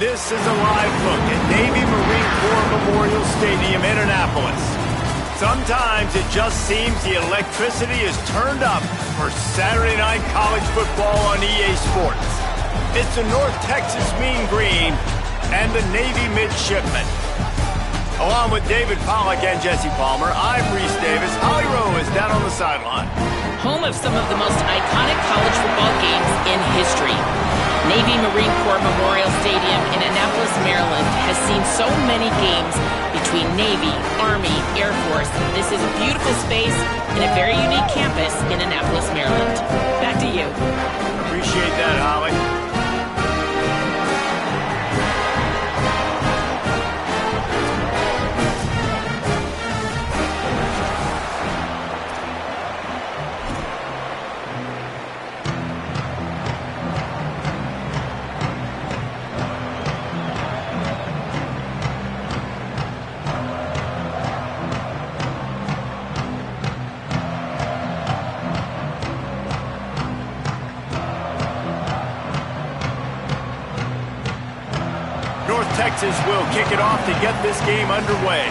This is a live look at Navy Marine Corps Memorial Stadium in Annapolis. Sometimes it just seems the electricity is turned up for Saturday night college football on EA Sports. It's the North Texas Mean Green and the Navy Midshipmen. Along with David Pollack and Jesse Palmer, I'm Reese Davis. Holly Rowe is down on the sideline. Home of some of the most iconic college football games in history. Navy Marine Corps Memorial Stadium in Annapolis, Maryland has seen so many games between Navy, Army, Air Force. This is a beautiful space and a very unique campus in Annapolis, Maryland. Back to you. Appreciate that, Holly. Texas will kick it off to get this game underway.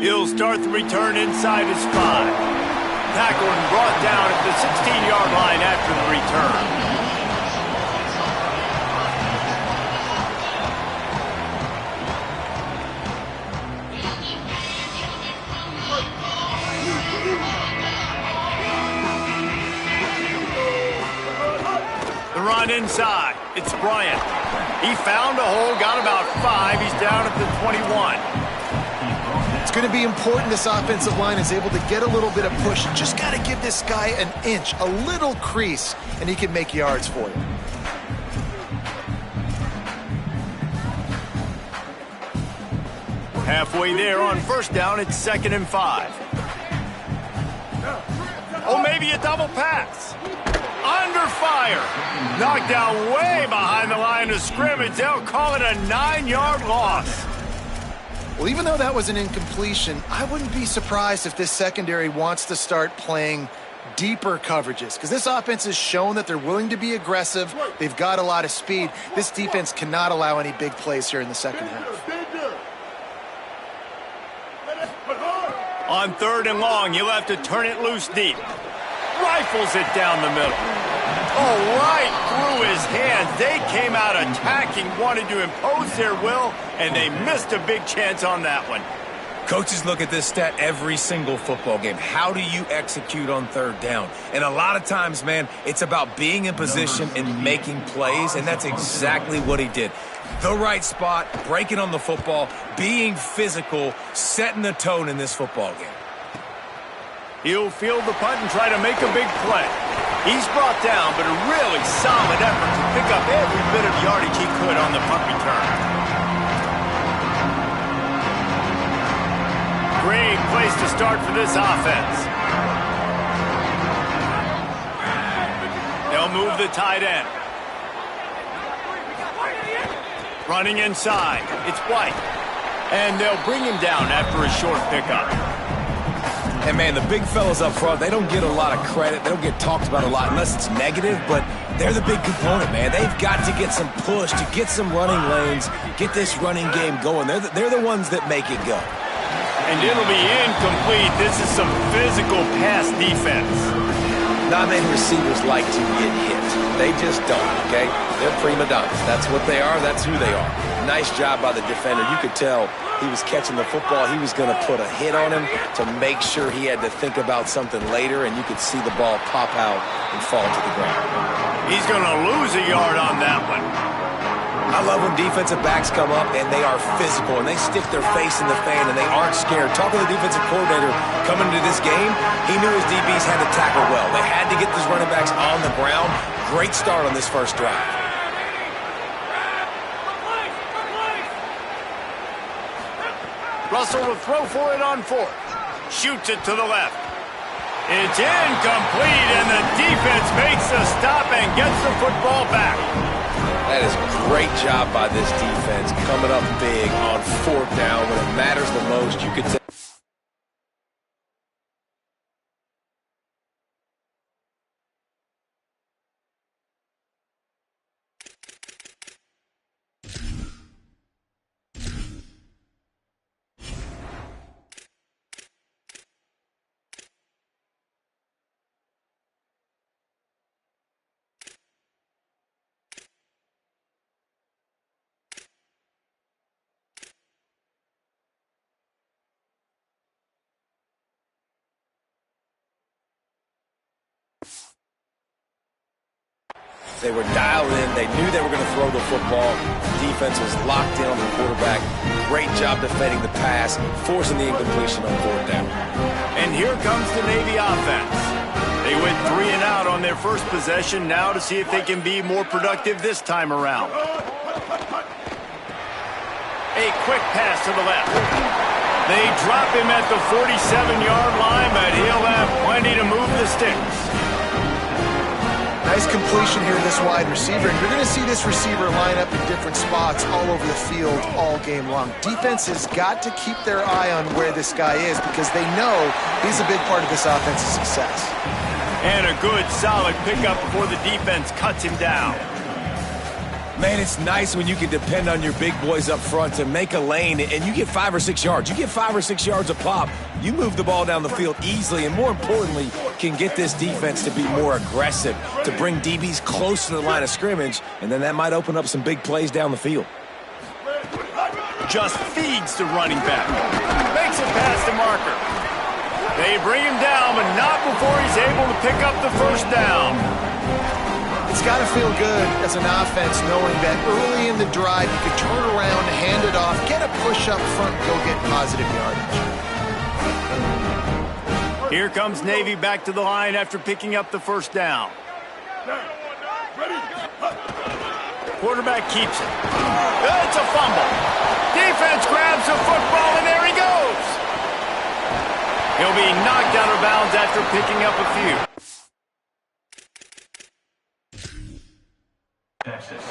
He'll start the return inside his 5. Tackled and brought down at the 16-yard line after the return. Run inside. It's Bryant. He found a hole, got about 5. He's down at the 21. It's going to be important this offensive line is able to get a little bit of push. You just got to give this guy an inch, a little crease, and he can make yards for you. Halfway there on first down, it's 2nd and 5. Oh, maybe a double pass. Under fire. Knocked down way behind the line of scrimmage. They'll call it a 9-yard loss. Well, even though that was an incompletion, I wouldn't be surprised if this secondary wants to start playing deeper coverages, because this offense has shown that they're willing to be aggressive. They've got a lot of speed. This defense cannot allow any big plays here in the second half. On 3rd and long, you'll have to turn it loose deep. Rifles it down the middle. Oh, right through his hands. They came out attacking, wanted to impose their will, and they missed a big chance on that one. Coaches look at this stat every single football game. How do you execute on 3rd down? And a lot of times, man, it's about being in position and making plays, and that's exactly what he did. The right spot, breaking on the football, being physical, setting the tone in this football game. He'll field the punt and try to make a big play. He's brought down, but a really solid effort to pick up every bit of yardage he could on the punt return. Great place to start for this offense. They'll move the tight end. Running inside, it's White. And they'll bring him down after a short pickup. And, man, the big fellas up front, they don't get a lot of credit. They don't get talked about a lot unless it's negative, but they're the big component, man. They've got to get some push, to get some running lanes, get this running game going. They're the ones that make it go. And it'll be incomplete. This is some physical pass defense. Not many receivers like to get hit. They just don't, okay? They're prima donnas. That's what they are. That's who they are. Nice job by the defender. You could tell he was catching the football. He was going to put a hit on him to make sure he had to think about something later, and you could see the ball pop out and fall to the ground. He's going to lose a yard on that one. I love when defensive backs come up and they are physical and they stick their face in the fan and they aren't scared. Talking to the defensive coordinator coming into this game, he knew his DBs had to tackle well. They had to get these running backs on the ground. Great start on this first drive. Russell will throw for it on 4th. Shoots it to the left. It's incomplete, and the defense makes a stop and gets the football back. That is a great job by this defense, coming up big on 4th down when it matters the most. You could tell. They were dialed in. They knew they were going to throw the football. Defense was locked in on the quarterback. Great job defending the pass, forcing the incompletion on 4th down. And here comes the Navy offense. They went 3 and out on their first possession, now to see if they can be more productive this time around. A quick pass to the left. They drop him at the 47-yard line, but he'll have plenty to move the sticks. Nice completion here to this wide receiver, and you're going to see this receiver line up in different spots all over the field all game long. Defense has got to keep their eye on where this guy is because they know he's a big part of this offense's success. And a good, solid pickup before the defense cuts him down. Man, it's nice when you can depend on your big boys up front to make a lane, and you get 5 or 6 yards. You get 5 or 6 yards a pop. You move the ball down the field easily, and more importantly, can get this defense to be more aggressive, to bring DBs close to the line of scrimmage, and then that might open up some big plays down the field. Just feeds the running back. Makes it past the marker. They bring him down, but not before he's able to pick up the first down. It's got to feel good as an offense knowing that early in the drive you can turn around, hand it off, get a push up front, go get positive yardage. Here comes Navy back to the line after picking up the first down. Quarterback keeps it. It's a fumble. Defense grabs the football, and there he goes. He'll be knocked out of bounds after picking up a few. Texas.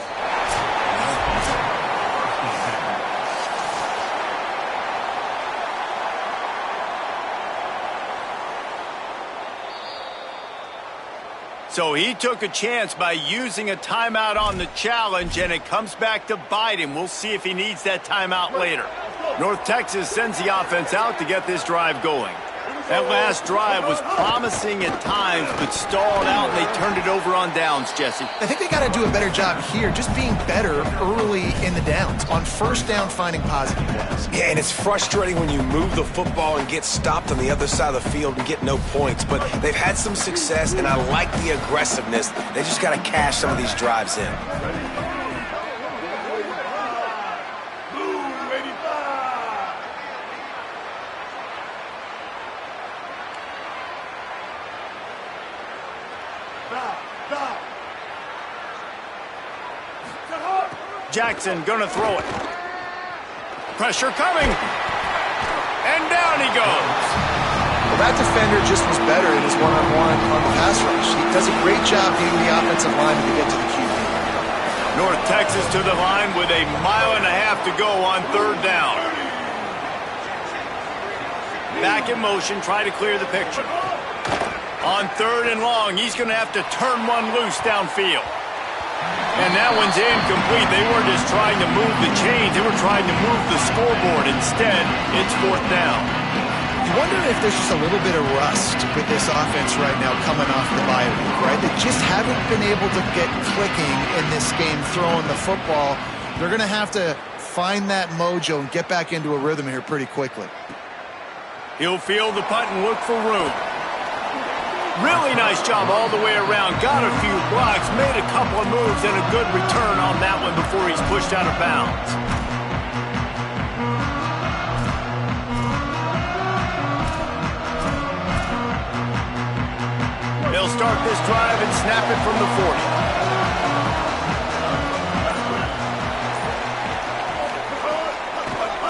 So he took a chance by using a timeout on the challenge, and it comes back to bite him. We'll see if he needs that timeout later. North Texas sends the offense out to get this drive going. That last drive was promising at times, but stalled out, and they turned it over on downs, Jesse. I think they got to do a better job here, just being better early in the downs. On first down, finding positive plays. Yeah, and it's frustrating when you move the football and get stopped on the other side of the field and get no points. But they've had some success, and I like the aggressiveness. They just got to cash some of these drives in. Jackson gonna throw it. Pressure coming. And down he goes. Well, that defender just was better in his one-on-one on the pass rush. He does a great job being the offensive lineman to get to the QB. North Texas to the line with a mile and a half to go on 3rd down. Back in motion, try to clear the picture. On 3rd and long, he's going to have to turn one loose downfield. And that one's incomplete. They weren't just trying to move the chains. They were trying to move the scoreboard. Instead, it's 4th down. You wonder if there's just a little bit of rust with this offense right now coming off the bye week, right? They just haven't been able to get clicking in this game throwing the football. They're going to have to find that mojo and get back into a rhythm here pretty quickly. He'll field the punt and look for room. Really nice job all the way around. Got a few blocks, made a couple of moves, and a good return on that one before he's pushed out of bounds. They'll start this drive and snap it from the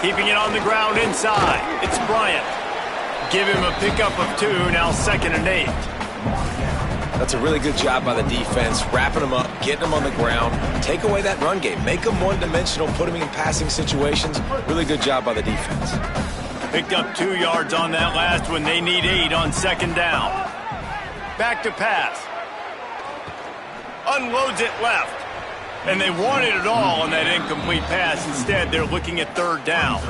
40. Keeping it on the ground inside. It's Bryant. Give him a pickup of 2, now 2nd and 8. That's a really good job by the defense, wrapping them up, getting them on the ground, take away that run game, make them one-dimensional, put them in passing situations. Really good job by the defense. Picked up 2 yards on that last one. They need 8 on second down. Back to pass. Unloads it left. And they wanted it all on that incomplete pass. Instead, they're looking at third down.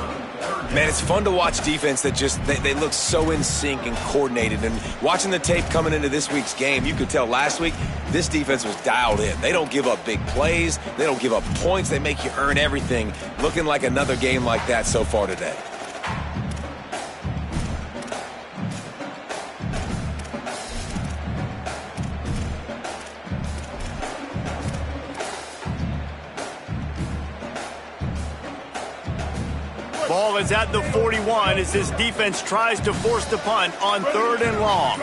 Man, it's fun to watch defense that just, they look so in sync and coordinated. And watching the tape coming into this week's game, you could tell last week this defense was dialed in. They don't give up big plays. They don't give up points. They make you earn everything. Looking like another game like that so far today. Ball is at the 41 as this defense tries to force the punt on 3rd and long.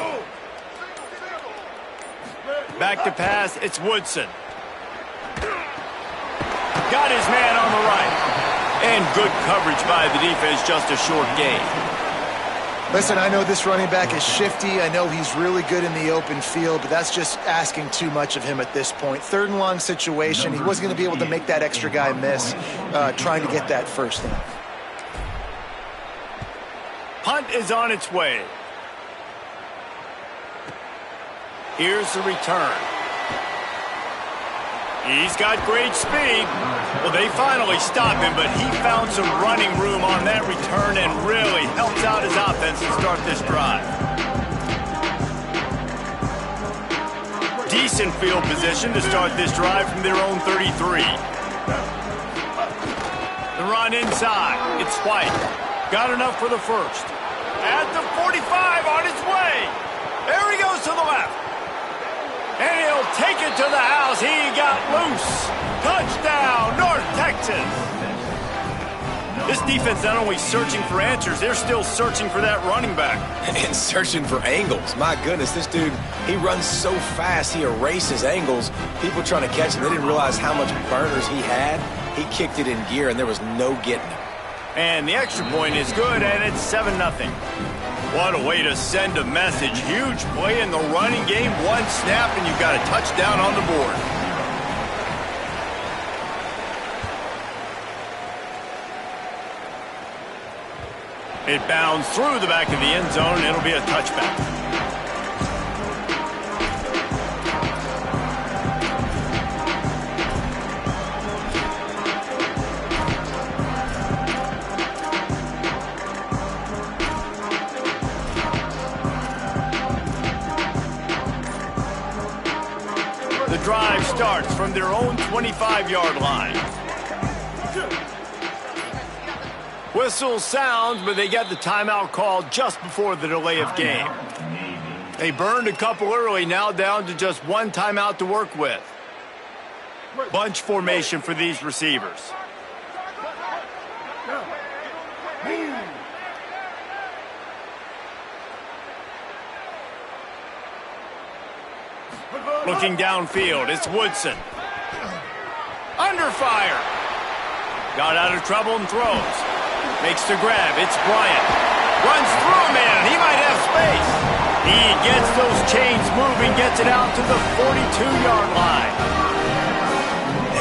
Back to pass, it's Woodson. Got his man on the right. And good coverage by the defense, just a short gain. Listen, I know this running back is shifty. I know he's really good in the open field, but that's just asking too much of him at this point. 3rd and long situation. He wasn't going to be able to make that extra guy miss trying to get that first down. Punt is on its way. Here's the return. He's got great speed. Well, they finally stopped him, but he found some running room on that return and really helps out his offense to start this drive. Decent field position to start this drive from their own 33. The run inside. It's White. Got enough for the first. At the 45 on his way. There he goes to the left. And he'll take it to the house. He got loose. Touchdown, North Texas. This defense not only searching for answers, they're still searching for that running back. And searching for angles. My goodness, this dude, he runs so fast, he erases angles. People trying to catch him, they didn't realize how much burners he had. He kicked it in gear, and there was no getting him. And the extra point is good, and it's 7-0. What a way to send a message. Huge play in the running game. 1 snap, and you've got a touchdown on the board. It bounds through the back of the end zone, and it'll be a touchback. Drive starts from their own 25-yard line. Whistle sounds, but they get the timeout called just before the delay of game. They burned a couple early, now down to just 1 timeout to work with. Bunch formation for these receivers. Looking downfield, it's Woodson. Under fire. Got out of trouble and throws. Makes the grab, it's Bryant. Runs through a man, he might have space. He gets those chains moving, gets it out to the 42-yard line.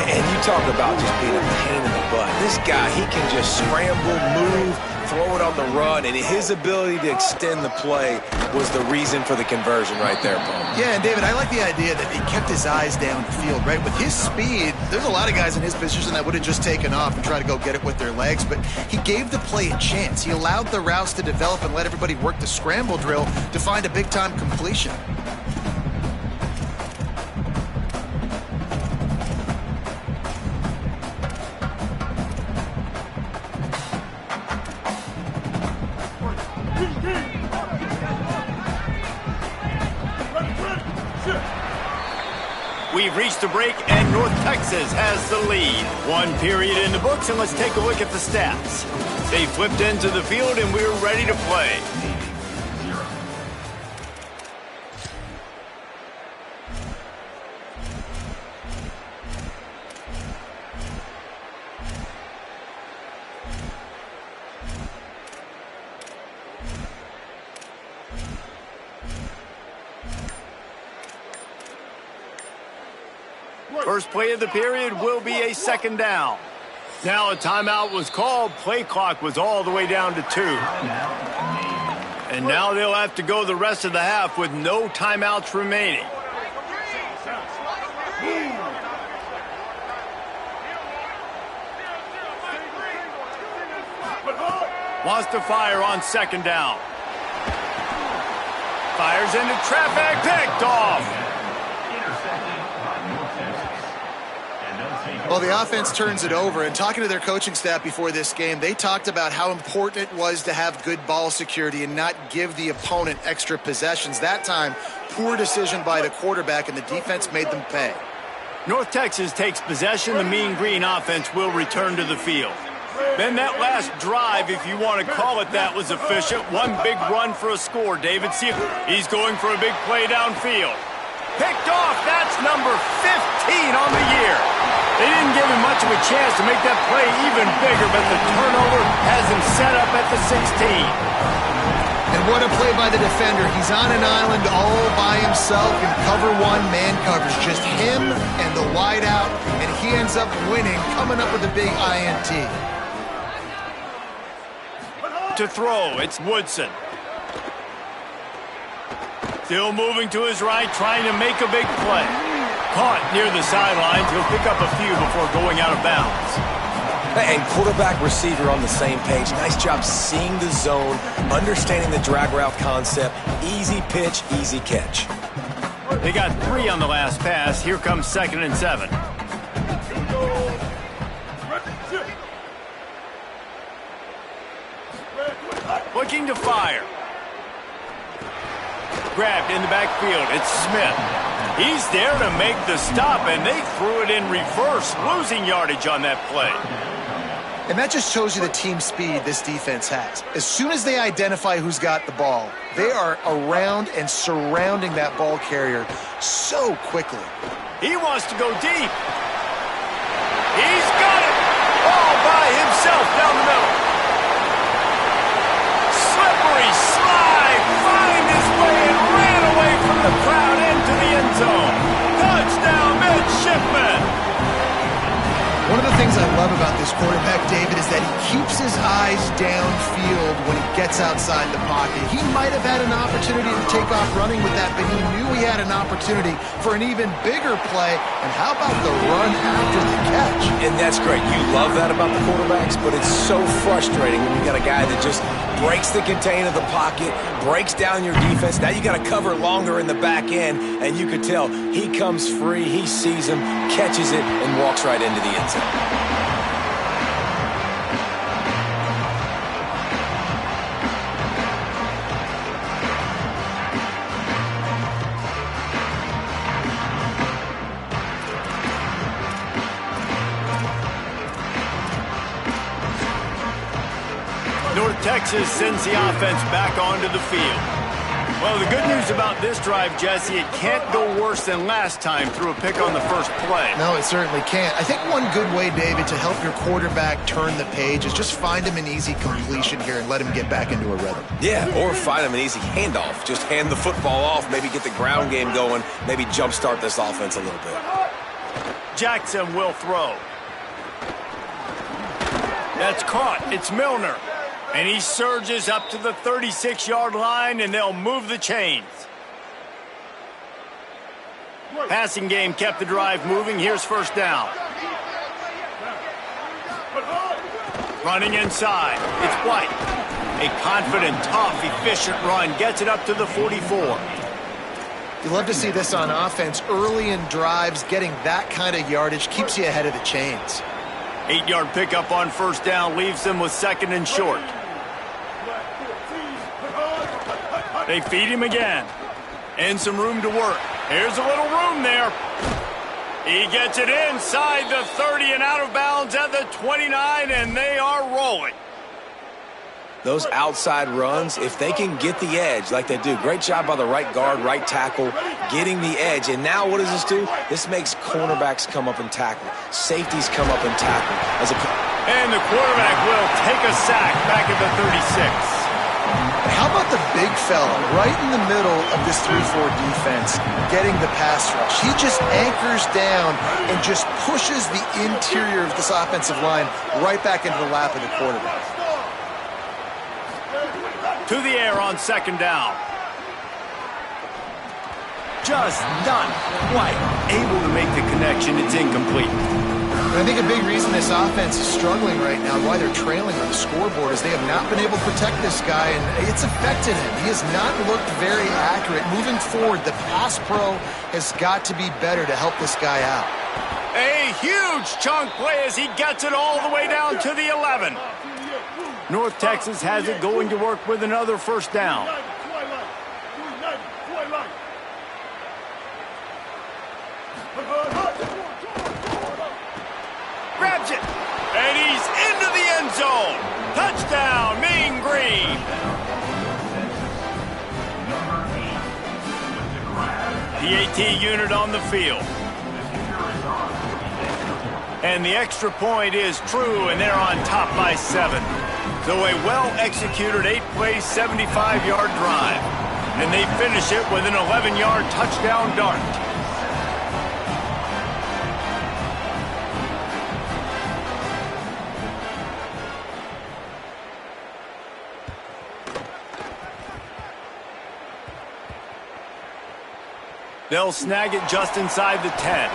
And you talk about just being a pain in the butt. This guy, he can just scramble, move, throw it on the run, and his ability to extend the play was the reason for the conversion right there, Paul. Yeah, and David, I like the idea that he kept his eyes downfield, right? With his speed, there's a lot of guys in his position that would have just taken off and tried to go get it with their legs, but he gave the play a chance. He allowed the routes to develop and let everybody work the scramble drill to find a big-time completion. We've reached the break, and North Texas has the lead. 1 period in the books, and let's take a look at the stats. They flipped into the field, and we're ready to play. First play of the period will be a second down. Now a timeout was called. Play clock was all the way down to 2. And now they'll have to go the rest of the half with no timeouts remaining. Wants to fire on second down. Fires into traffic, picked off. Well, the offense turns it over, and talking to their coaching staff before this game, they talked about how important it was to have good ball security and not give the opponent extra possessions. That time, poor decision by the quarterback, and the defense made them pay. North Texas takes possession. The Mean Green offense will return to the field. Then that last drive, if you want to call it that, was efficient. One big run for a score. David, see if he's going for a big play downfield. Picked off. That's number 15 on the year. They didn't give him much of a chance to make that play even bigger, but the turnover has him set up at the 16. And what a play by the defender. He's on an island all by himself in cover one man coverage. Just him and the wide out, and he ends up winning, coming up with a big INT. To throw, it's Woodson. Still moving to his right, trying to make a big play. Caught near the sidelines. He'll pick up a few before going out of bounds. And quarterback, receiver on the same page. Nice job seeing the zone, understanding the drag route concept. Easy pitch, easy catch. They got 3 on the last pass. Here comes 2nd and 7. Looking to fire. Grabbed in the backfield. It's Smith. He's there to make the stop, and they threw it in reverse, losing yardage on that play. And that just shows you the team speed this defense has. As soon as they identify who's got the ball, they are around and surrounding that ball carrier so quickly. He wants to go deep. He's got it all by himself down the middle. Slippery slide, find his way and ran away from the crowd into the end zone. Touchdown, midshipman. One of the things I love about this quarterback, David, is that he keeps his eyes downfield when he gets outside the pocket. He might have had an opportunity to take off running with that, but he knew he had an opportunity for an even bigger play. And how about the run after the catch? And that's great. You love that about the quarterbacks, but it's so frustrating when you got a guy that just breaks the contain of the pocket, breaks down your defense. Now you got to cover longer in the back end, and you could tell he comes free, he sees him, catches it, and walks right into the end zone. North Texas sends the offense back onto the field. Well, the good news about this drive, Jesse, it can't go worse than last time through a pick on the first play. No, it certainly can't. I think one good way, David, to help your quarterback turn the page is just find him an easy completion here and let him get back into a rhythm. Yeah, or find him an easy handoff. Just hand the football off, maybe get the ground game going, maybe jumpstart this offense a little bit. Jackson will throw. That's caught. It's Milner. And he surges up to the 36-yard line, and they'll move the chains. Passing game kept the drive moving. Here's first down. Running inside. It's White. A confident, tough, efficient run. Gets it up to the 44. You love to see this on offense. Early in drives, getting that kind of yardage keeps you ahead of the chains. 8-yard pickup on first down leaves them with 2nd and short. They feed him again. And some room to work. Here's a little room there. He gets it inside the 30 and out of bounds at the 29, and they are rolling. Those outside runs, if they can get the edge like they do, great job by the right guard, right tackle, getting the edge. And now what does this do? This makes cornerbacks come up and tackle. Safeties come up and tackle. And the quarterback will take a sack back at the 36. How How about the big fella right in the middle of this 3-4 defense getting the pass rush? He just anchors down and just pushes the interior of this offensive line right back into the lap of the quarterback. To the air on second down. Just not quite able to make the connection. It's incomplete. And I think a big reason this offense is struggling right now, why they're trailing on the scoreboard, is they have not been able to protect this guy, and it's affected him. He has not looked very accurate. Moving forward, the pass pro has got to be better to help this guy out. A huge chunk play as he gets it all the way down to the 11. North Texas has it going to work with another first down. Grabs it, and he's into the end zone. Touchdown, Mean Green. The AT unit on the field. And the extra point is true, and they're on top by 7. So a well-executed 8-play, 75-yard drive. And they finish it with an 11-yard touchdown dart. They'll snag it just inside the 10.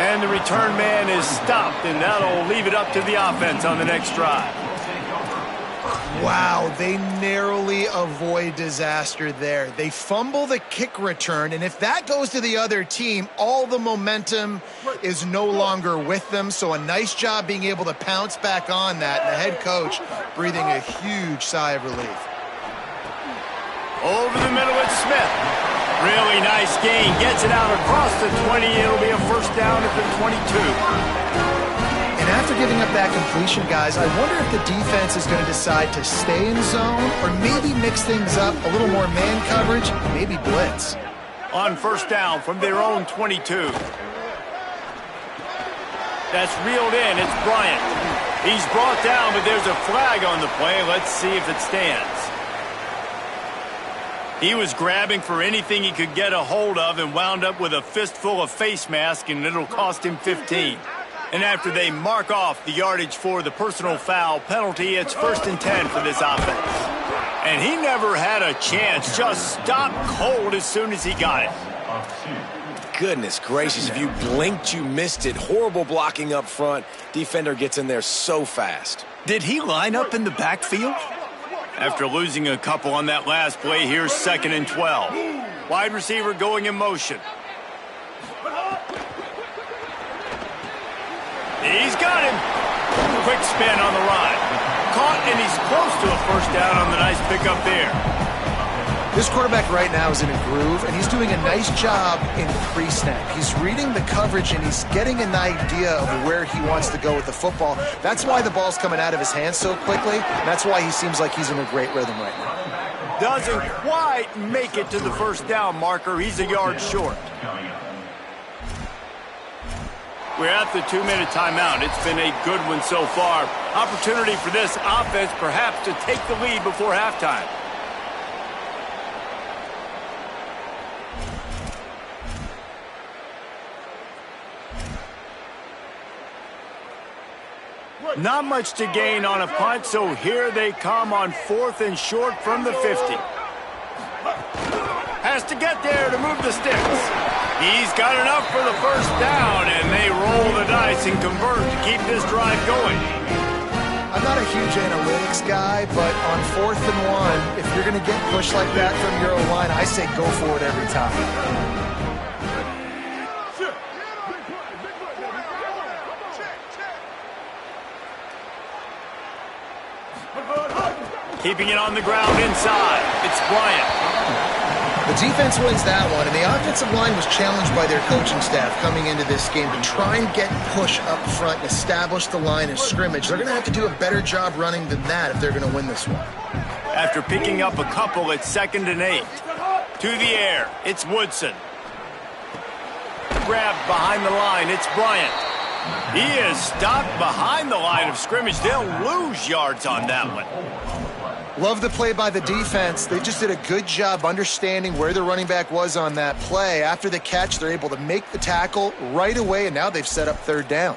And the return man is stopped, and that'll leave it up to the offense on the next drive. Wow, they narrowly avoid disaster there. They fumble the kick return, and if that goes to the other team, all the momentum is no longer with them. So a nice job being able to pounce back on that, and the head coach breathing a huge sigh of relief. Over the middle, it's Smith. Really nice gain. Gets it out across the 20. It'll be a first down at the 22. And after giving up that completion, guys, I wonder if the defense is going to decide to stay in zone or maybe mix things up, a little more man coverage, maybe blitz. On first down from their own 22. That's reeled in. It's Bryant. He's brought down, but there's a flag on the play. Let's see if it stands. He was grabbing for anything he could get a hold of and wound up with a fistful of face mask, and it'll cost him 15. And after they mark off the yardage for the personal foul penalty, it's 1st and 10 for this offense. And he never had a chance. Just stopped cold as soon as he got it. Goodness gracious, if you blinked, you missed it. Horrible blocking up front. Defender gets in there so fast. Did he line up in the backfield? After losing a couple on that last play, here's 2nd and 12. Wide receiver going in motion. He's got him. Quick spin on the ride. Caught, and he's close to a first down on the nice pickup there. This quarterback right now is in a groove, and he's doing a nice job in pre-snap. He's reading the coverage, and he's getting an idea of where he wants to go with the football. That's why the ball's coming out of his hands so quickly. That's why he seems like he's in a great rhythm right now. Doesn't quite make it to the first down marker. He's a yard short. We're at the 2-minute timeout. It's been a good one so far. Opportunity for this offense perhaps to take the lead before halftime. Not much to gain on a punt, so here they come on 4th and short from the 50. Has to get there to move the sticks. He's got enough for the first down, and they roll the dice and convert to keep this drive going. I'm not a huge analytics guy, but on 4th and 1, if you're going to get pushed like that from your O-line, I say go for it every time. Keeping it on the ground inside. It's Bryant. The defense wins that one, and the offensive line was challenged by their coaching staff coming into this game to try and get push up front and establish the line of scrimmage. They're going to have to do a better job running than that if they're going to win this one. After picking up a couple, it's 2nd and 8. To the air, it's Woodson. Grabbed behind the line, it's Bryant. He is stopped behind the line of scrimmage. They'll lose yards on that one. Love the play by the defense. They just did a good job understanding where the running back was on that play. After the catch, they're able to make the tackle right away, and now they've set up third down.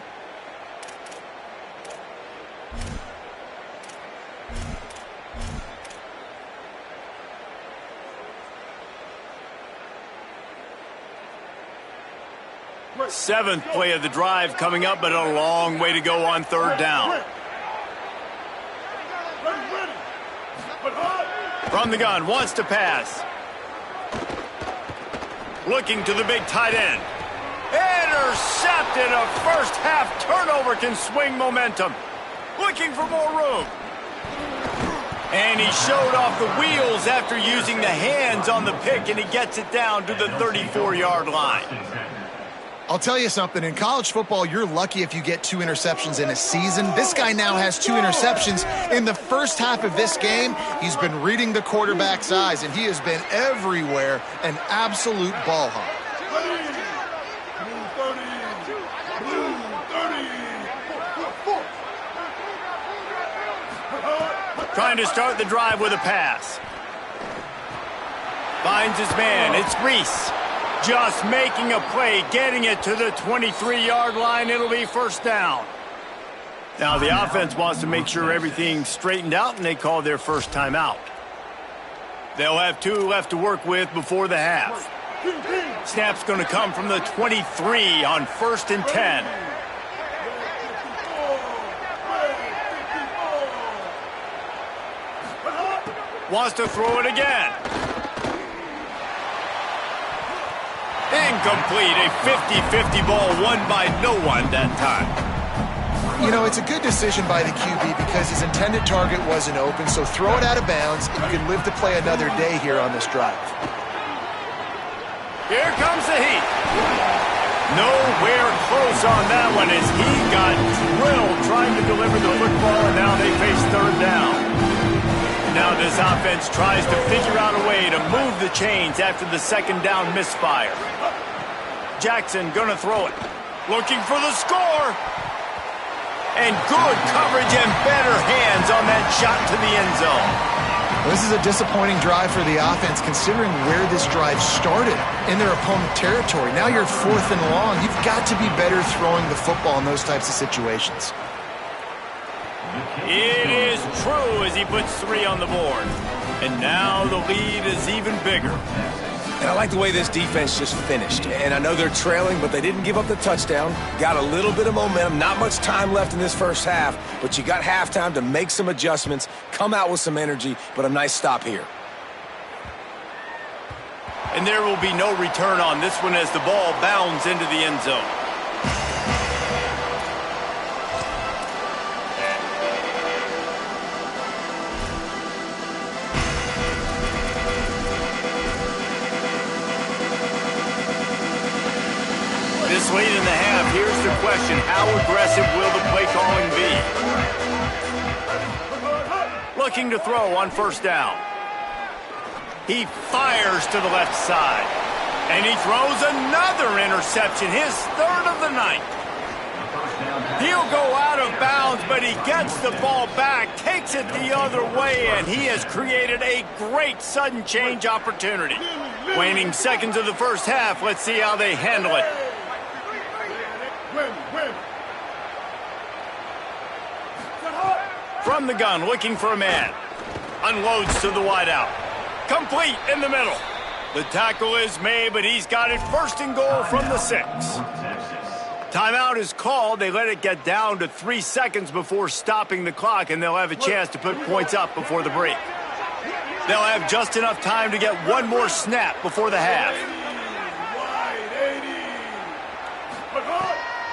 Seventh play of the drive coming up, but a long way to go on third down. From the gun, wants to pass. Looking to the big tight end. Intercepted. A first half turnover can swing momentum. Looking for more room. And he showed off the wheels after using the hands on the pick, and he gets it down to the 34-yard line. I'll tell you something, in college football, you're lucky if you get 2 interceptions in a season. This guy now has 2 interceptions. In the first half of this game, he's been reading the quarterback's eyes, and he has been everywhere, an absolute ball hawk. Trying to start the drive with a pass. Finds his man, it's Reese. Just making a play, getting it to the 23-yard line. It'll be first down. Now the offense wants to make sure everything's straightened out, and they call their first timeout. They'll have 2 left to work with before the half. Snap's going to come from the 23 on 1st and 10. Wants to throw it again. Incomplete, a 50-50 ball won by no one that time. You know, it's a good decision by the QB because his intended target wasn't open, so throw it out of bounds, and you can live to play another day here on this drive. Here comes the heat. Nowhere close on that one as he got drilled trying to deliver the football, and now they face third down. Now this offense tries to figure out a way to move the chains after the second down misfire. Jackson gonna throw it. Looking for the score. And good coverage and better hands on that shot to the end zone. This is a disappointing drive for the offense considering where this drive started in their opponent territory. Now you're 4th and long. You've got to be better throwing the football in those types of situations. It is true as he puts 3 on the board. And now the lead is even bigger. And I like the way this defense just finished. And I know they're trailing, but they didn't give up the touchdown. Got a little bit of momentum. Not much time left in this first half, but you got halftime to make some adjustments, come out with some energy, but a nice stop here. And there will be no return on this one as the ball bounds into the end zone. This late in the half, here's the question. How aggressive will the play calling be? Looking to throw on first down. He fires to the left side. And he throws another interception, his 3rd of the night. He'll go out of bounds, but he gets the ball back, takes it the other way, and he has created a great sudden change opportunity. Waning seconds of the first half, let's see how they handle it. From the gun, looking for a man. Unloads to the wideout. Complete in the middle. The tackle is made, but he's got it 1st and goal from the 6. Timeout is called. They let it get down to 3 seconds before stopping the clock, and they'll have a chance to put points up before the break. They'll have just enough time to get one more snap before the half.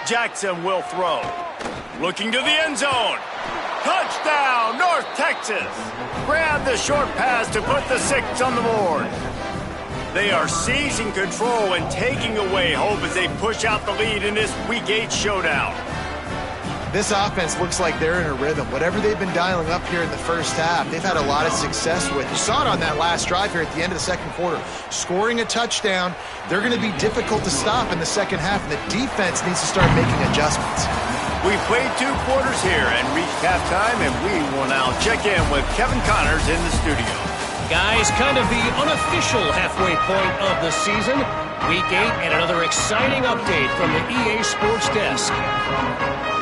Jackson will throw. Looking to the end zone. Touchdown, North Texas. Grab the short pass to put the 6 on the board. They are seizing control and taking away hope as they push out the lead in this Week 8 showdown. This offense looks like they're in a rhythm. Whatever they've been dialing up here in the first half, they've had a lot of success with. You saw it on that last drive here at the end of the second quarter. Scoring a touchdown, they're going to be difficult to stop in the second half, and the defense needs to start making adjustments. We've played 2 quarters here and reached halftime, and we will now check in with Kevin Connors in the studio. Guys, kind of the unofficial halfway point of the season. Week 8 and another exciting update from the EA Sports Desk.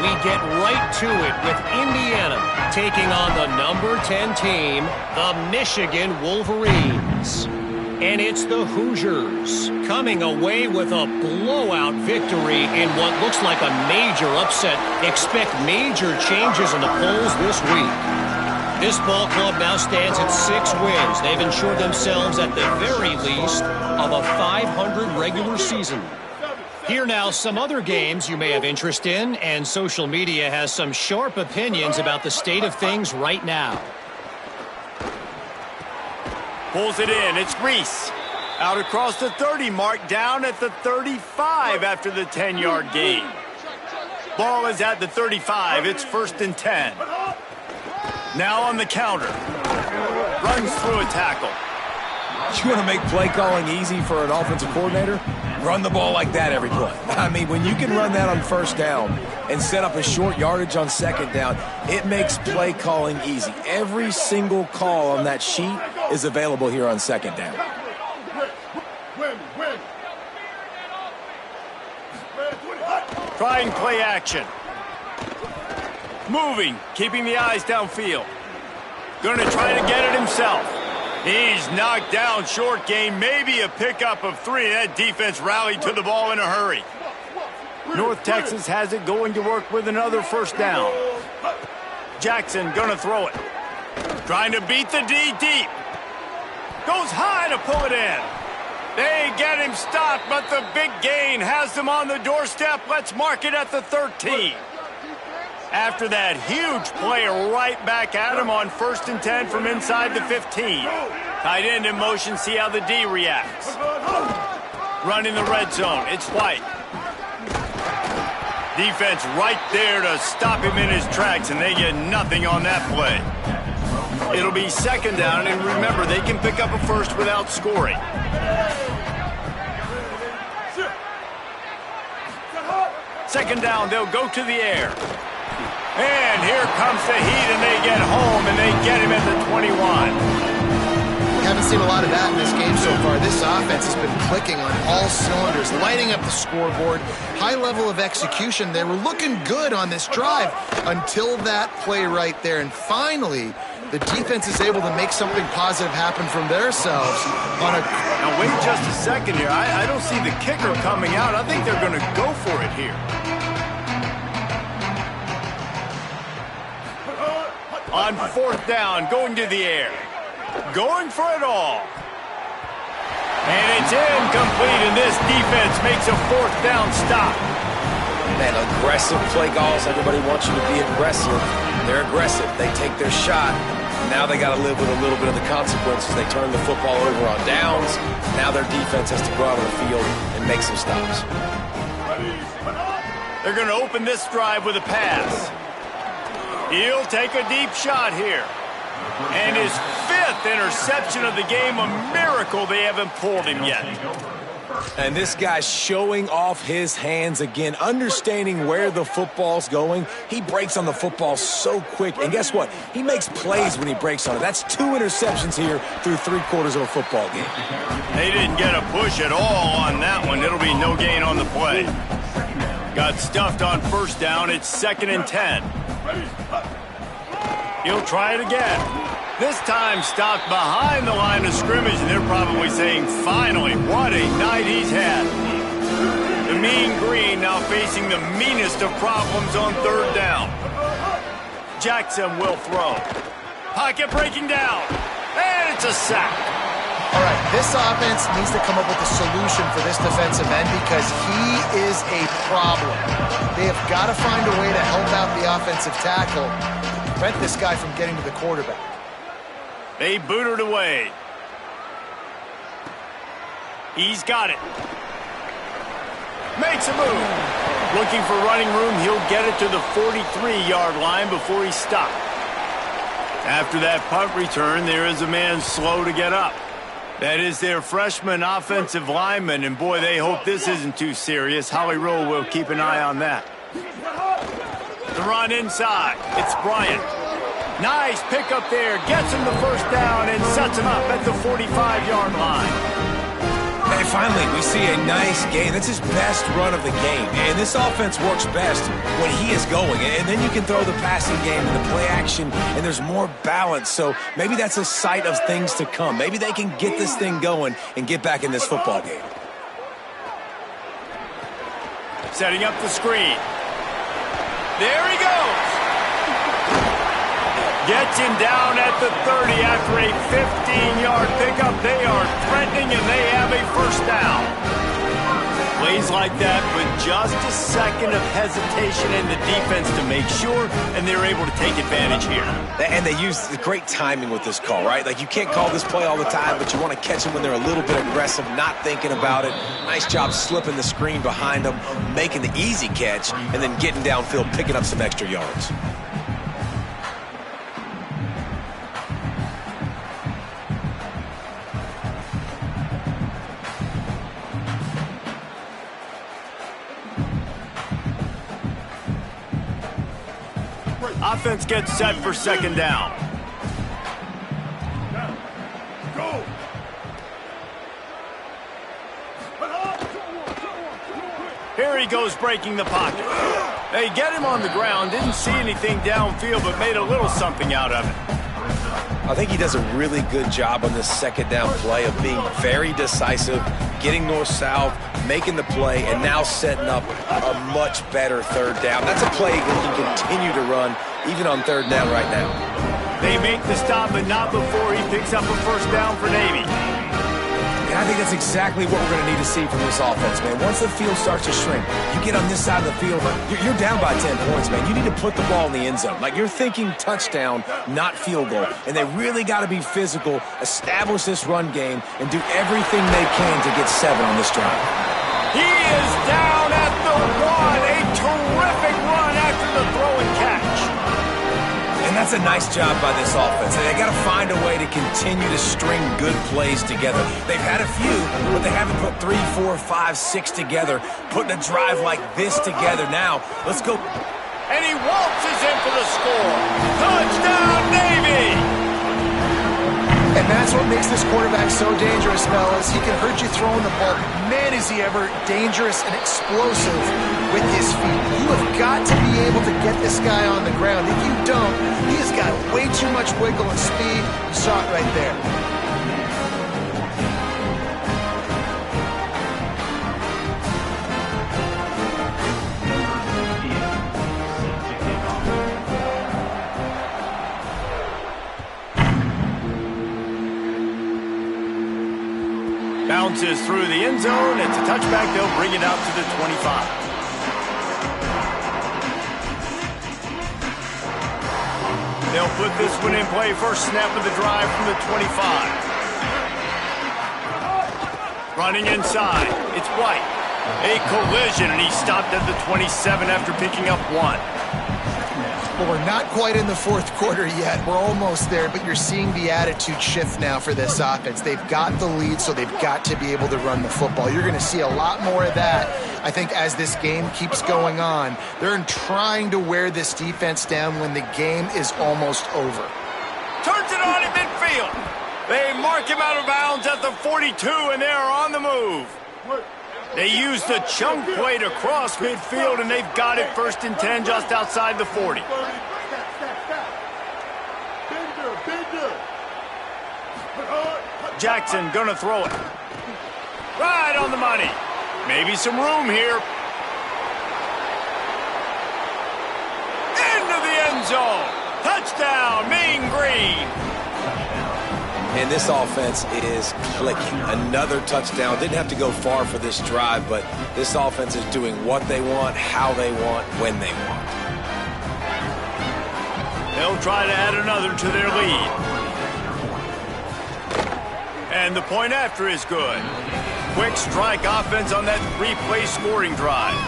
We get right to it with Indiana taking on the number 10 team, the Michigan Wolverines. And it's the Hoosiers coming away with a blowout victory in what looks like a major upset. Expect major changes in the polls this week. This ball club now stands at 6 wins. They've ensured themselves at the very least of a 500 regular season. Here now some other games you may have interest in, and social media has some sharp opinions about the state of things right now. Pulls it in. It's Reese. Out across the 30 mark, down at the 35 after the 10-yard gain. Ball is at the 35. It's 1st and 10. Now on the counter. Runs through a tackle. You want to make play calling easy for an offensive coordinator? Run the ball like that every play. I mean, when you can run that on 1st down and set up a short yardage on 2nd down, it makes play calling easy. Every single call on that sheet is available here on 2nd down. Trying play action. Moving, keeping the eyes downfield. Going to try to get it himself. He's knocked down, short gain, maybe a pickup of 3. That defense rallied to the ball in a hurry. North Texas has it, going to work with another 1st down. Jackson going to throw it. Trying to beat the D deep. Goes high to pull it in. They get him stopped, but the big gain has them on the doorstep. Let's mark it at the 13. After that huge play, right back at him on 1st and 10 from inside the 15. Tight end in motion, see how the D reacts. Run in the red zone, it's White. Defense right there to stop him in his tracks, and they get nothing on that play. It'll be 2nd down, and remember, they can pick up a 1st without scoring. 2nd down, they'll go to the air. And here comes the heat, and they get home, and they get him at the 21. Haven't seen a lot of that in this game so far. This offense has been clicking on all cylinders, lighting up the scoreboard, high level of execution. They were looking good on this drive until that play right there. And finally, the defense is able to make something positive happen from themselves. Now, wait just a second here. I don't see the kicker coming out. I think they're going to go for it here. On 4th down, going to the air. Going for it all. And it's incomplete, and this defense makes a 4th down stop. Man, aggressive play calls. Everybody wants you to be aggressive. They're aggressive. They take their shot. Now they got to live with a little bit of the consequences. They turn the football over on downs. Now their defense has to go out on the field and make some stops. They're going to open this drive with a pass. He'll take a deep shot here. And his 5th interception of the game, a miracle they haven't pulled him yet. And this guy's showing off his hands again, understanding where the football's going. He breaks on the football so quick. And guess what? He makes plays when he breaks on it. That's 2 interceptions here through 3/4 of a football game. They didn't get a push at all on that one. It'll be no gain on the play. Got stuffed on 1st down. It's 2nd and 10. He'll try it again. This time stopped behind the line of scrimmage, and they're probably saying, finally, what a night he's had. The mean green now facing the meanest of problems on 3rd down. Jackson will throw. Pocket breaking down. And it's a sack. All right, this offense needs to come up with a solution for this defensive end because he is a problem. They have got to find a way to help out the offensive tackle, prevent this guy from getting to the quarterback. They boot it away. He's got it. Makes a move. Looking for running room. He'll get it to the 43-yard line before he's stopped. After that punt return, there is a man slow to get up. That is their freshman offensive lineman, and boy, they hope this isn't too serious. Holly Rowe will keep an eye on that. The run inside. It's Bryant. Nice pickup there. Gets him the first down and sets him up at the 45-yard line. And finally, we see a nice game. That's his best run of the game. And this offense works best when he is going. And then you can throw the passing game and the play action, and there's more balance. So maybe that's a sight of things to come. Maybe they can get this thing going and get back in this football game. Setting up the screen. There he goes. Gets him down at the 30 after a 15-yard pickup. They are threatening, and they have a first down. Plays like that with just a second of hesitation in the defense to make sure, and they're able to take advantage here. And they use the great timing with this call, right? Like, you can't call this play all the time, but you want to catch them when they're a little bit aggressive, not thinking about it. Nice job slipping the screen behind them, making the easy catch, and then getting downfield, picking up some extra yards. Offense gets set for second down. Go. Here he goes, breaking the pocket. They get him on the ground. Didn't see anything downfield, but made a little something out of it. I think he does a really good job on this second down play of being very decisive, getting north-south, making the play, and now setting up a much better third down. That's a play that he can continue to run even on third down right now. They make the stop, but not before he picks up a first down for Navy. And I think that's exactly what we're going to need to see from this offense, man. Once the field starts to shrink, you get on this side of the field, you're down by 10 points, man. You need to put the ball in the end zone. Like, you're thinking touchdown, not field goal. And they really got to be physical, establish this run game, and do everything they can to get 7 on this drive. He is down at the 1. A terrific run after the throw and catch. And that's a nice job by this offense. They got to find a way to continue to string good plays together. They've had a few, but they haven't put 3, 4, 5, 6 together. Putting a drive like this together now. Let's go. And he waltzes in for the score. Touchdown, Navy! And that's what makes this quarterback so dangerous, fellas. He can hurt you throwing the ball. Man, is he ever dangerous and explosive with his feet. You have got to be able to get this guy on the ground. If you don't, he has got way too much wiggle and speed. You saw it right there. Bounces through the end zone. It's a touchback. They'll bring it out to the 25. They'll put this one in play. First snap of the drive from the 25. Running inside. It's White. A collision, and he stopped at the 27 after picking up 1. Well, we're not quite in the fourth quarter yet. We're almost there, but you're seeing the attitude shift now for this offense. They've got the lead, so they've got to be able to run the football. You're going to see a lot more of that, I think, as this game keeps going on. They're trying to wear this defense down when the game is almost over. Turns it on in midfield. They mark him out of bounds at the 42, and they are on the move. They used a chunk play to cross midfield, and they've got it first and 10 just outside the 40. Jackson gonna throw it. Right on the money. Maybe some room here. Into the end zone. Touchdown, Mean Green. And this offense is clicking. Another touchdown. Didn't have to go far for this drive, but this offense is doing what they want, how they want, when they want. They'll try to add another to their lead. And the point after is good. Quick strike offense on that replay scoring drive.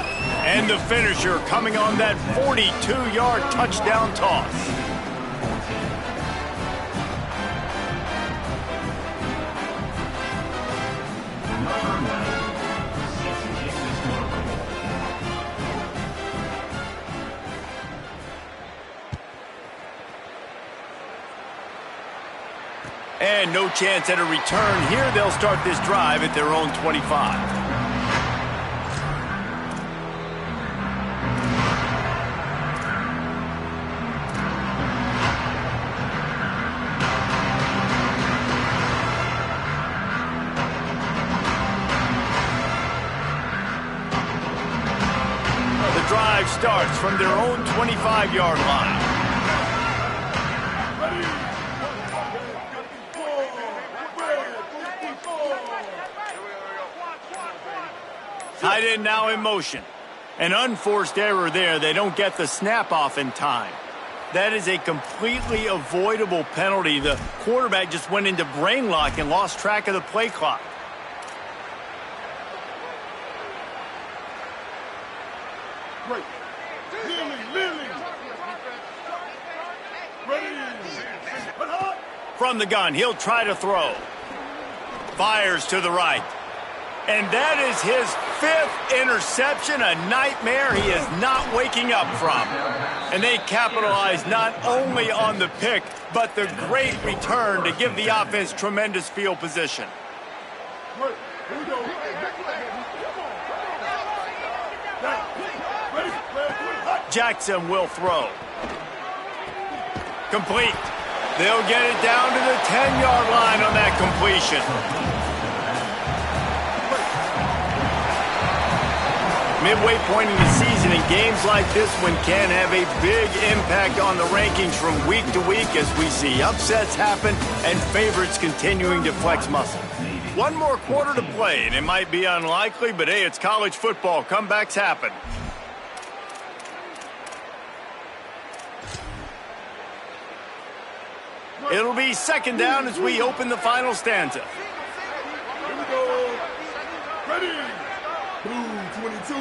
And the finisher coming on that 42-yard touchdown toss. And no chance at a return here. They'll start this drive at their own 25. The drive starts from their own 25-yard line. Tight end now in motion. An unforced error there. They don't get the snap off in time. That is a completely avoidable penalty. The quarterback just went into brain lock and lost track of the play clock. From the gun, he'll try to throw. Fires to the right. And that is his 5th interception, a nightmare he is not waking up from. And they capitalize not only on the pick, but the great return to give the offense tremendous field position. Jackson will throw. Complete. They'll get it down to the 10-yard line on that completion. Midway point in the season, and games like this one can have a big impact on the rankings from week to week as we see upsets happen and favorites continuing to flex muscle. One more quarter to play, and it might be unlikely, but hey, it's college football. Comebacks happen. It'll be second down as we open the final stanza. Here we go. Ready. Blue 22.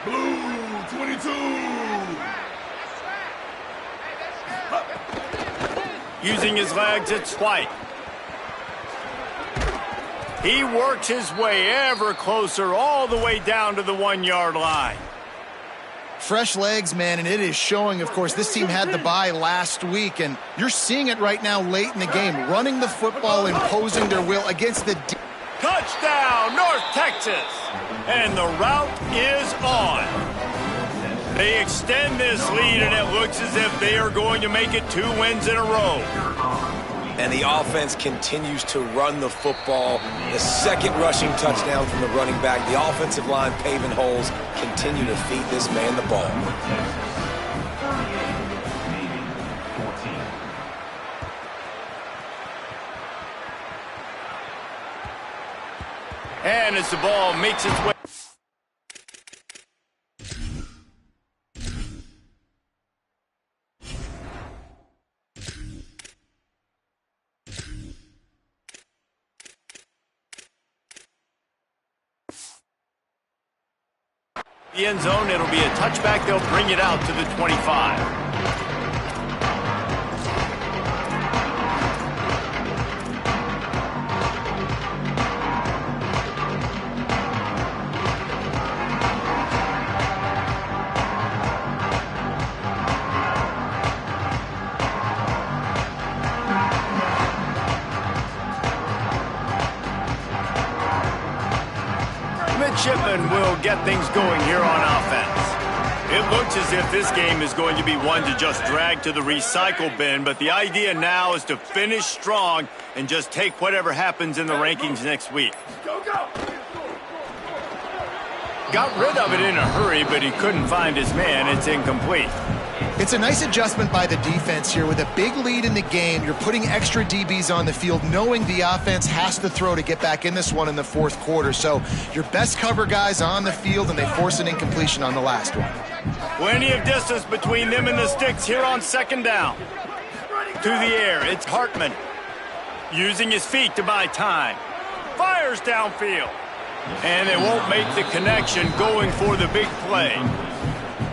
Blue 22. Using his legs, it's White. He works his way ever closer all the way down to the 1-yard line. Fresh legs, man, and it is showing. Of course, this team had the bye last week, and you're seeing it right now late in the game, running the football, imposing their will against the... Touchdown, North Texas! And the route is on. They extend this lead, and it looks as if they are going to make it 2 wins in a row. And the offense continues to run the football. The second rushing touchdown from the running back. The offensive line paving holes. Continue to feed this man the ball. And as the ball makes its way... the end zone, it'll be a touchback. They'll bring it out to the 25. Midshipman will get things going here on offense. It looks as if this game is going to be one to just drag to the recycle bin, but the idea now is to finish strong and just take whatever happens in the rankings next week. Got rid of it in a hurry, but he couldn't find his man. It's incomplete. It's a nice adjustment by the defense here. With a big lead in the game, you're putting extra DBs on the field, knowing the offense has to throw to get back in this one in the fourth quarter. So your best cover guys on the field, and they force an incompletion on the last one. Plenty of distance between them and the sticks here on second down. To the air, it's Hartman. Using his feet to buy time. Fires downfield. And they won't make the connection, going for the big play.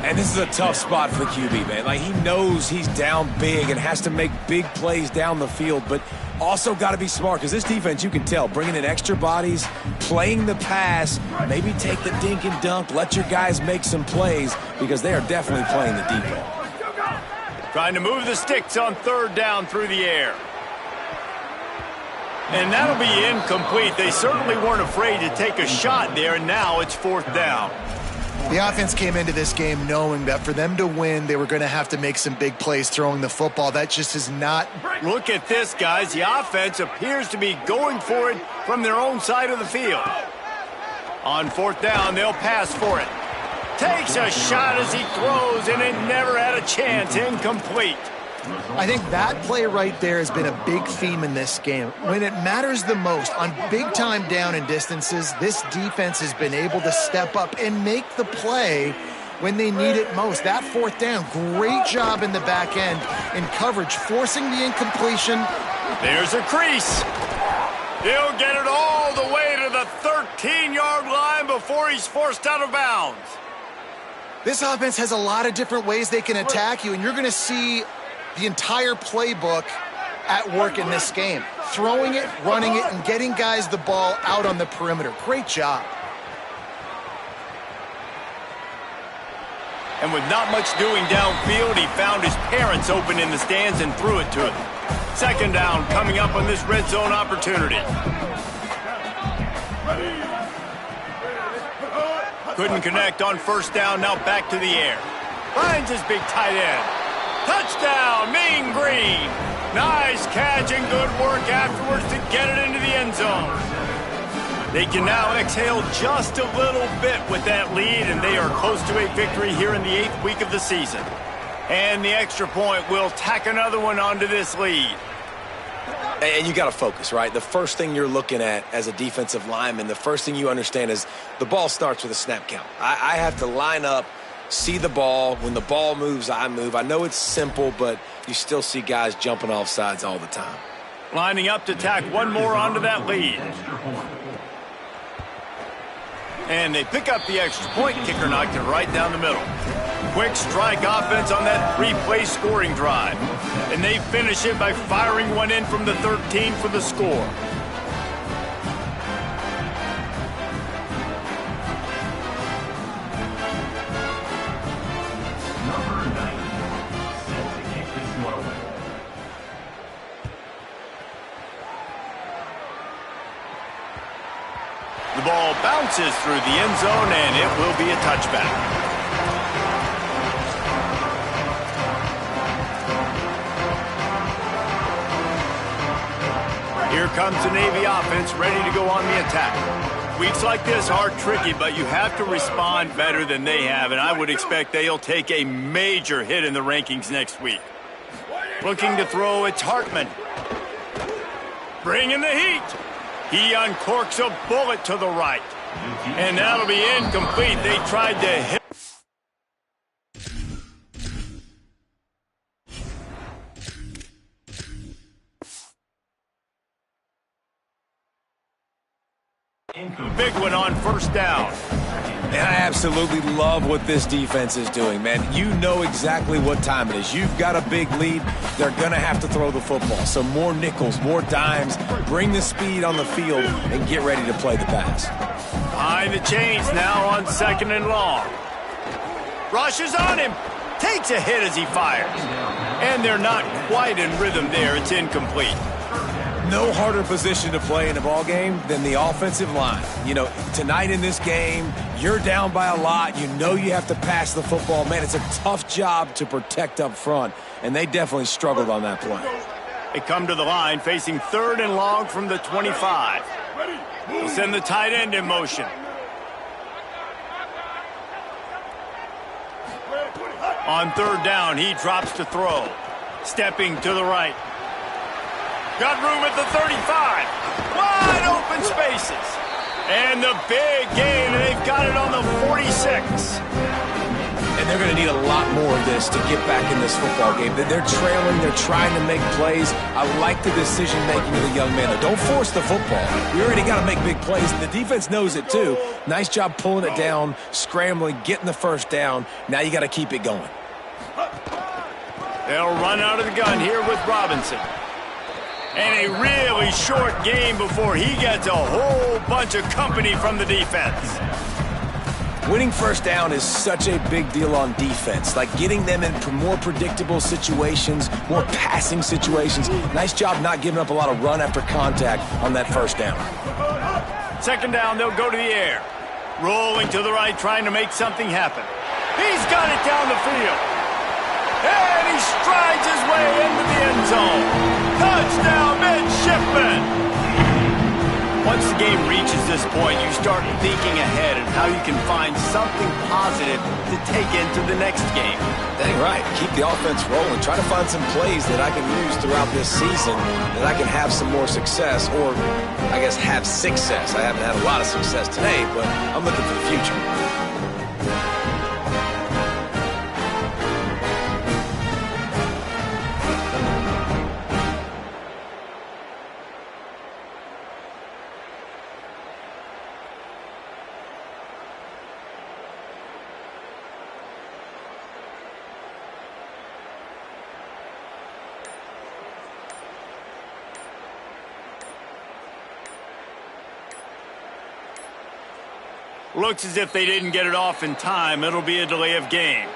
And this is a tough spot for the QB, man. Like, he knows he's down big and has to make big plays down the field, but also got to be smart, because this defense, you can tell, bringing in extra bodies, playing the pass, maybe take the dink and dunk, let your guys make some plays, because they are definitely playing the deep end. Trying to move the sticks on third down through the air. And that'll be incomplete. They certainly weren't afraid to take a shot there, and now it's 4th down. The offense came into this game knowing that for them to win, they were going to have to make some big plays throwing the football. That just is not... Look at this, guys. The offense appears to be going for it from their own side of the field. On 4th down, they'll pass for it. Takes a shot as he throws, and it never had a chance. Incomplete. I think that play right there has been a big theme in this game. When it matters the most, on big-time down and distances, this defense has been able to step up and make the play when they need it most. That 4th down, great job in the back end in coverage, forcing the incompletion. There's a crease. He'll get it all the way to the 13-yard line before he's forced out of bounds. This offense has a lot of different ways they can attack you, and you're going to see the entire playbook at work in this game. Throwing it, running it, and getting guys the ball out on the perimeter. Great job. And with not much doing downfield, he found his parents open in the stands and threw it to them. 2nd down coming up on this red zone opportunity. Couldn't connect on 1st down, now back to the air. Finds his big tight end. Touchdown, Mean Green. Nice catch and good work afterwards to get it into the end zone. They can now exhale just a little bit with that lead, and they are close to a victory here in the 8th week of the season. And the extra point will tack another one onto this lead. And you got to focus, right? The first thing you're looking at as a defensive lineman, the first thing you understand is the ball starts with a snap count. I have to line up, see the ball. When the ball moves, I move. I know it's simple, but you still see guys jumping off sides all the time. Lining up to tack one more onto that lead. And they pick up the extra point. Kicker knocked it right down the middle. Quick strike offense on that 3-play scoring drive. And they finish it by firing one in from the 13 for the score. The ball bounces through the end zone, and it will be a touchback. Here comes the Navy offense ready to go on the attack. Weeks like this are tricky, but you have to respond better than they have, and I would expect they'll take a major hit in the rankings next week. Looking to throw, it's Hartman. Bringing the heat. He uncorks a bullet to the right. And that'll be incomplete. They tried to hit. Big one on 1st down. And I absolutely love what this defense is doing, man. You know exactly what time it is. You've got a big lead. They're going to have to throw the football. So more nickels, more dimes. Bring the speed on the field and get ready to play the pass. Behind the chains now on 2nd and long. Rushes on him. Takes a hit as he fires. And they're not quite in rhythm there. It's incomplete. No harder position to play in a ball game than the offensive line. You know, tonight in this game, you're down by a lot. You know you have to pass the football. Man, it's a tough job to protect up front, and they definitely struggled on that play. They come to the line facing 3rd and long from the 25. They'll send the tight end in motion. On 3rd down, he drops to throw. Stepping to the right. Got room at the 35. Wide open spaces. And the big gain, and they've got it on the 46. And they're going to need a lot more of this to get back in this football game. They're trailing. They're trying to make plays. I like the decision-making of the young man. Don't force the football. We already got to make big plays, and the defense knows it too. Nice job pulling it down, scrambling, getting the 1st down. Now you got to keep it going. They'll run out of the gun here with Robinson. And a really short game before he gets a whole bunch of company from the defense. Winning first down is such a big deal on defense, like getting them in more predictable situations, more passing situations. Nice job not giving up a lot of run after contact on that first down. Second down, they'll go to the air. Rolling to the right, trying to make something happen. He's got it down the field. And he strides his way into the end zone. Touchdown, midshipman! Once the game reaches this point, you start thinking ahead and how you can find something positive to take into the next game. Dang right. Keep the offense rolling. Try to find some plays that I can use throughout this season that I can have some more success, or I guess have success. I haven't had a lot of success today, but I'm looking for the future. Looks as if they didn't get it off in time. It'll be a delay of game.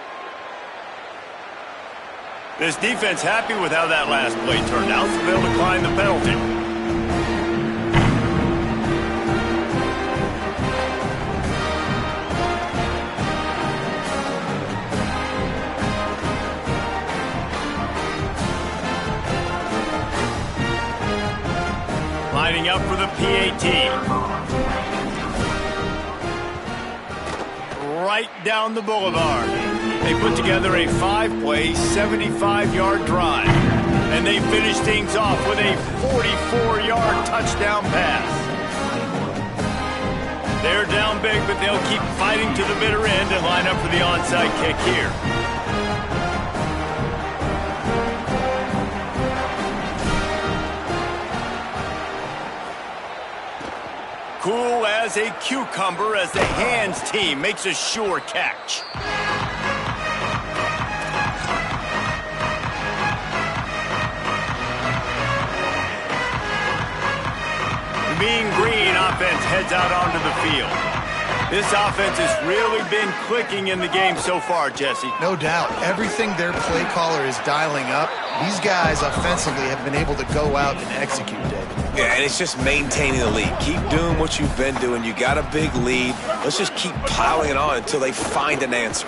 This defense happy with how that last play turned out, so they'll decline the penalty. Lining up for the PAT. Right down the boulevard. They put together a 5-play, 75-yard drive. And they finish things off with a 44-yard touchdown pass. They're down big, but they'll keep fighting to the bitter end and line up for the onside kick here. Cool as a cucumber as the hands team makes a sure catch. The Mean Green offense heads out onto the field. This offense has really been clicking in the game so far, Jesse. No doubt. Everything their play caller is dialing up, these guys offensively have been able to go out and execute, David. Yeah, and it's just maintaining the lead. Keep doing what you've been doing. You got a big lead. Let's just keep piling it on until they find an answer.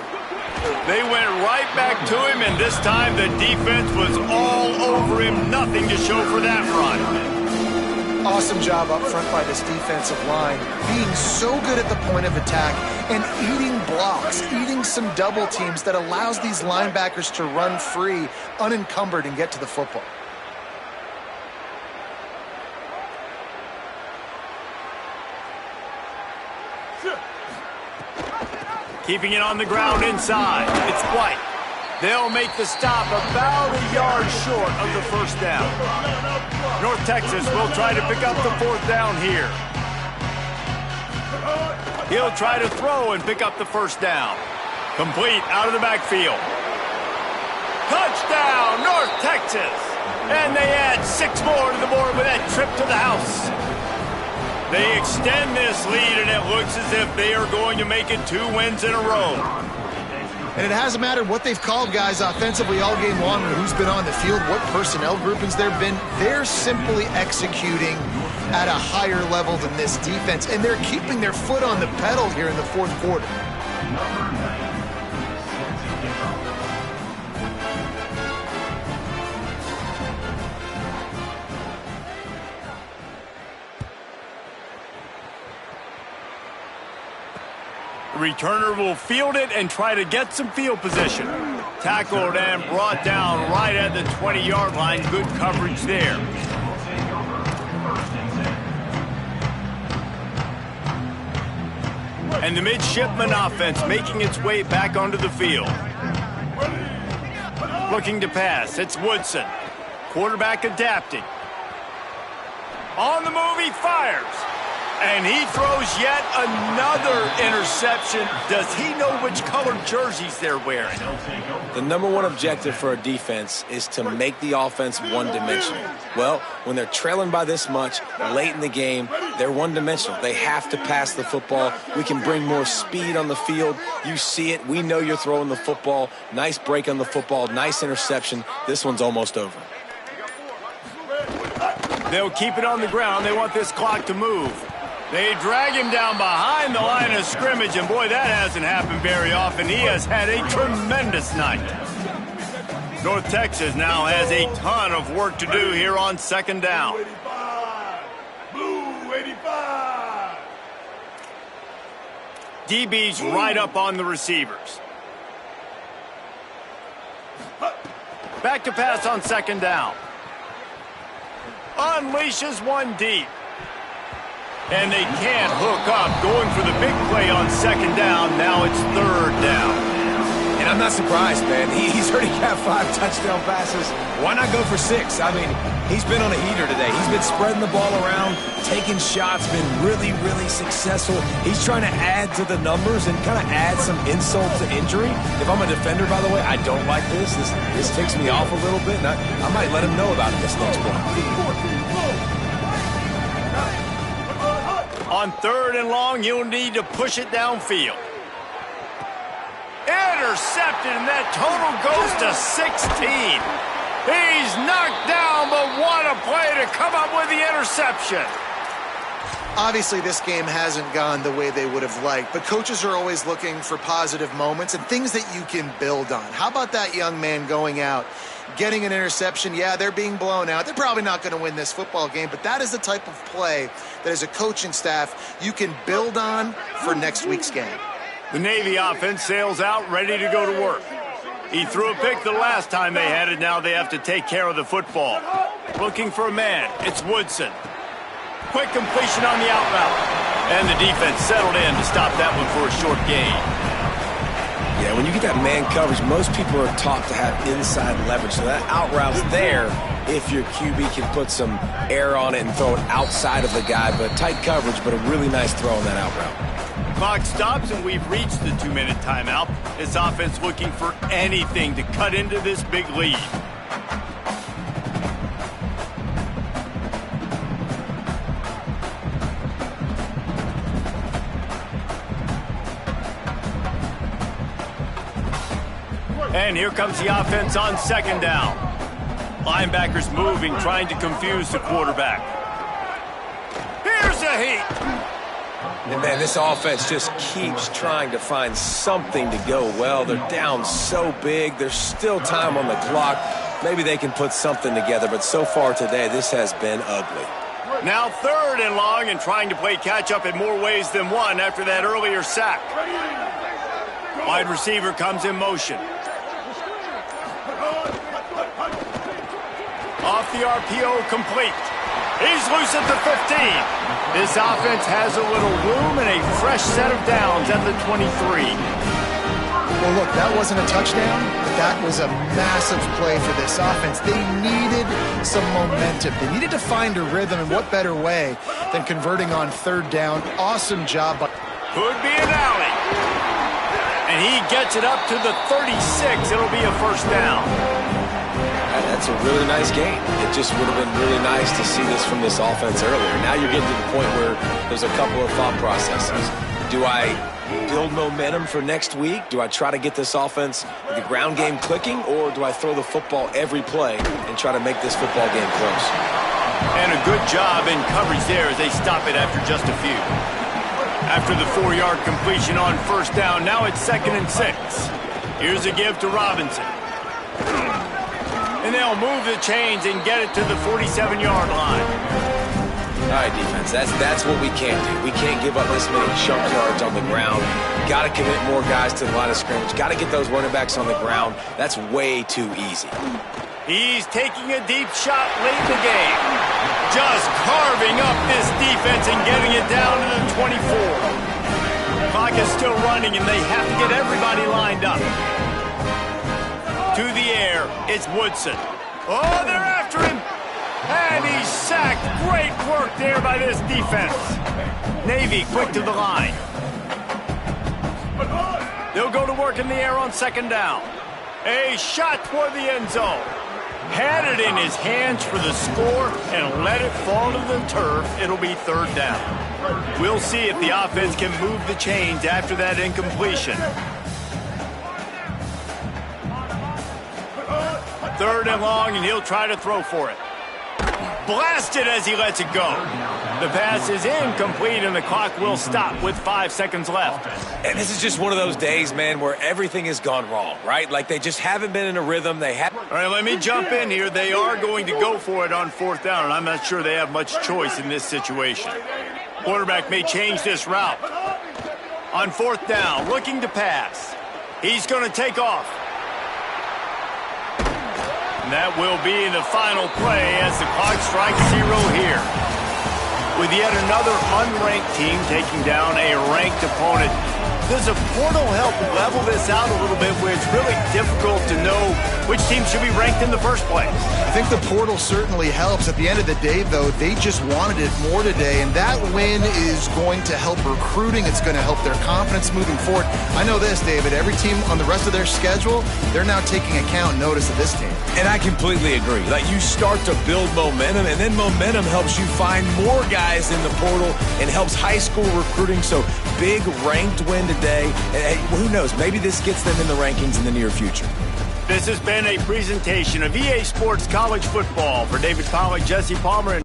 They went right back to him, and this time the defense was all over him. Nothing to show for that run. Awesome job up front by this defensive line, being so good at the point of attack and eating blocks, eating some double teams that allows these linebackers to run free, unencumbered, and get to the football. Keeping it on the ground inside. It's White. They'll make the stop about a yard short of the first down. North Texas will try to pick up the fourth down here. He'll try to throw and pick up the first down. Complete out of the backfield. Touchdown, North Texas! And they add 6 more to the board with that trip to the house. They extend this lead, and it looks as if they are going to make it 2 wins in a row. And it hasn't mattered what they've called guys offensively all game long, or who's been on the field, what personnel groupings there have been. They're simply executing at a higher level than this defense, and they're keeping their foot on the pedal here in the fourth quarter. The returner will field it and try to get some field position. Tackled and brought down right at the 20-yard line. Good coverage there. And the midshipman offense making its way back onto the field. Looking to pass. It's Woodson. Quarterback adapting. On the move, he fires. And he throws yet another interception. Does he know which colored jerseys they're wearing? The number one objective for a defense is to make the offense one-dimensional. Well, when they're trailing by this much late in the game, they're one-dimensional. They have to pass the football. We can bring more speed on the field. You see it. We know you're throwing the football. Nice break on the football. Nice interception. This one's almost over. They'll keep it on the ground. They want this clock to move. They drag him down behind the line of scrimmage, and boy, that hasn't happened very often. He has had a tremendous night. North Texas now has a ton of work to do here on second down. Blue 85. DB's right up on the receivers. Back to pass on second down. Unleashes one deep. And they can't hook up, going for the big play on second down. Now it's third down. And I'm not surprised, man. He's already got 5 touchdown passes. Why not go for 6? I mean, he's been on a heater today. He's been spreading the ball around, taking shots, been really, really successful. He's trying to add to the numbers and kind of add some insult to injury. If I'm a defender, by the way, I don't like this. This ticks me off a little bit, and I might let him know about it this next one. On third and long, you'll need to push it downfield. Intercepted, and that total goes to 16. He's knocked down, but what a play to come up with the interception. Obviously, this game hasn't gone the way they would have liked, but coaches are always looking for positive moments and things that you can build on. How about that young man going out, getting an interception? Yeah, they're being blown out. They're probably not going to win this football game, but that is the type of play that as a coaching staff you can build on for next week's game. The Navy offense sails out, ready to go to work. He threw a pick the last time they had it. Now they have to take care of the football. Looking for a man. It's Woodson. Quick completion on the out route. And the defense settled in to stop that one for a short gain. Yeah, when you get that man coverage, most people are taught to have inside leverage. So that out route's there if your QB can put some air on it and throw it outside of the guy. But tight coverage, but a really nice throw on that out route. Clock stops, and we've reached the 2-minute timeout. This offense looking for anything to cut into this big lead. And here comes the offense on second down. Linebackers moving, trying to confuse the quarterback. Here's a heat. And, man, this offense just keeps trying to find something to go well. They're down so big. There's still time on the clock. Maybe they can put something together, but so far today, this has been ugly. Now third and long, and trying to play catch-up in more ways than one after that earlier sack. Wide receiver comes in motion. Off the RPO, complete. He's loose at the 15. This offense has a little room and a fresh set of downs at the 23. Well, look, that wasn't a touchdown, but that was a massive play for this offense. They needed some momentum. They needed to find a rhythm, and what better way than converting on third down. Awesome job. Could be an alley. And he gets it up to the 36. It'll be a first down. That's a really nice game. It just would have been really nice to see this from this offense earlier. Now you're getting to the point where there's a couple of thought processes. Do I build momentum for next week? Do I try to get this offense, the ground game clicking, or do I throw the football every play and try to make this football game close? And a good job in coverage there as they stop it after just a few. After the 4-yard completion on first down, now it's 2nd and 6. Here's a give to Robinson. And they'll move the chains and get it to the 47-yard line. All right, defense, that's what we can't do. We can't give up this many chunk yards on the ground. Got to commit more guys to the line of scrimmage. Got to get those running backs on the ground. That's way too easy. He's taking a deep shot late in the game. Just carving up this defense and getting it down to the 24. Clock is still running, and they have to get everybody lined up. To the air, it's Woodson. Oh, they're after him. And he's sacked. Great work there by this defense. Navy quick to the line. They'll go to work in the air on second down. A shot toward the end zone. Had it in his hands for the score and let it fall to the turf. It'll be third down. We'll see if the offense can move the chains after that incompletion. Third and long, and he'll try to throw for it. Blasted as he lets it go. The pass is incomplete, and the clock will stop with 5 seconds left. And this is just one of those days, man, where everything has gone wrong, right? Like they just haven't been in a rhythm. They haven't. All right, let me jump in here. They are going to go for it on fourth down, and I'm not sure they have much choice in this situation. Quarterback may change this route. On fourth down, looking to pass. He's going to take off. And that will be the final play as the clock strikes 0 here. With yet another unranked team taking down a ranked opponent. Does a portal help level this out a little bit where it's really difficult to know which team should be ranked in the first place? I think the portal certainly helps. At the end of the day, though, they just wanted it more today, and that win is going to help recruiting. It's going to help their confidence moving forward. I know this, David, every team on the rest of their schedule, they're now taking account and notice of this team. And I completely agree. Like, you start to build momentum, and then momentum helps you find more guys in the portal and helps high school recruiting. So big ranked win today. And who knows, maybe this gets them in the rankings in the near future. This has been a presentation of EA Sports College Football. For David Pollack, Jesse Palmer, and